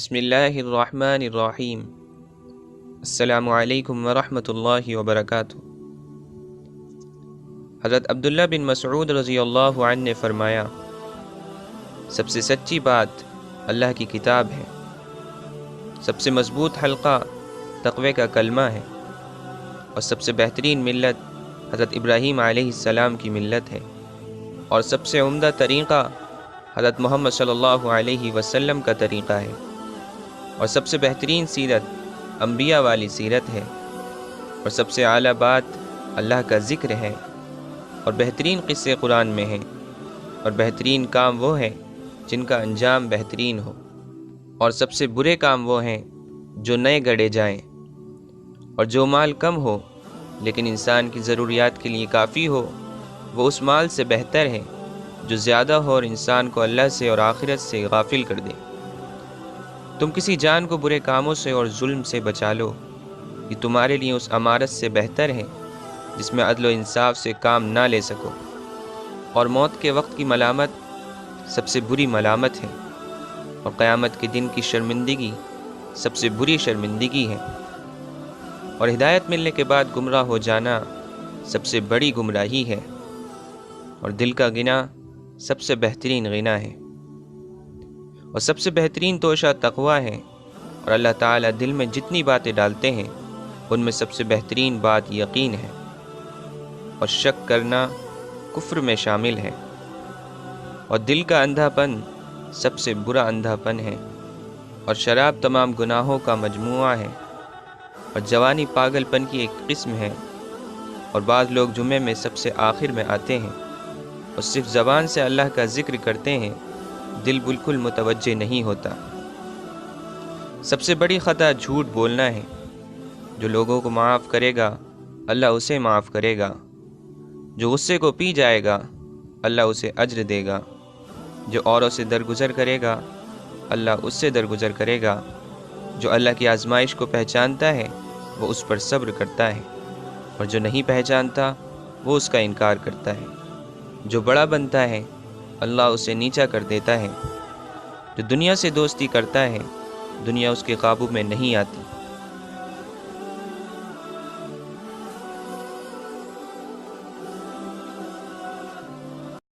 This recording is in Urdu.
بسم اللہ الرحمن الرحیم۔ السلام علیکم ورحمۃ اللہ وبرکاتہ۔ حضرت عبداللہ بن مسعود رضی اللہ عنہ نے فرمایا، سب سے سچی بات اللہ کی کتاب ہے، سب سے مضبوط حلقہ تقوی کا کلمہ ہے، اور سب سے بہترین ملت حضرت ابراہیم علیہ السلام کی ملت ہے، اور سب سے عمدہ طریقہ حضرت محمد صلی اللہ علیہ وسلم کا طریقہ ہے، اور سب سے بہترین سیرت انبیاء والی سیرت ہے، اور سب سے اعلیٰ بات اللہ کا ذکر ہے، اور بہترین قصے قرآن میں ہیں، اور بہترین کام وہ ہیں جن کا انجام بہترین ہو، اور سب سے برے کام وہ ہیں جو نئے گڑھے جائیں، اور جو مال کم ہو لیکن انسان کی ضروریات کے لیے کافی ہو، وہ اس مال سے بہتر ہے جو زیادہ ہو اور انسان کو اللہ سے اور آخرت سے غافل کر دے۔ تم کسی جان کو برے کاموں سے اور ظلم سے بچا لو، یہ تمہارے لیے اس امارت سے بہتر ہے جس میں عدل و انصاف سے کام نہ لے سکو، اور موت کے وقت کی ملامت سب سے بری ملامت ہے، اور قیامت کے دن کی شرمندگی سب سے بری شرمندگی ہے، اور ہدایت ملنے کے بعد گمراہ ہو جانا سب سے بڑی گمراہی ہے، اور دل کا غنا سب سے بہترین غنا ہے، اور سب سے بہترین توشہ تقوی ہے، اور اللہ تعالیٰ دل میں جتنی باتیں ڈالتے ہیں ان میں سب سے بہترین بات یقین ہے، اور شک کرنا کفر میں شامل ہے، اور دل کا اندھا پن سب سے برا اندھا پن ہے، اور شراب تمام گناہوں کا مجموعہ ہے، اور جوانی پاگل پن کی ایک قسم ہے، اور بعض لوگ جمعے میں سب سے آخر میں آتے ہیں اور صرف زبان سے اللہ کا ذکر کرتے ہیں، دل بالکل متوجہ نہیں ہوتا۔ سب سے بڑی خطا جھوٹ بولنا ہے، جو لوگوں کو معاف کرے گا اللہ اسے معاف کرے گا، جو غصے کو پی جائے گا اللہ اسے اجر دے گا، جو اوروں سے درگزر کرے گا اللہ اس سے درگزر کرے گا، جو اللہ کی آزمائش کو پہچانتا ہے وہ اس پر صبر کرتا ہے، اور جو نہیں پہچانتا وہ اس کا انکار کرتا ہے، جو بڑا بنتا ہے اللہ اسے نیچا کر دیتا ہے، جو دنیا سے دوستی کرتا ہے دنیا اس کے قابو میں نہیں آتی۔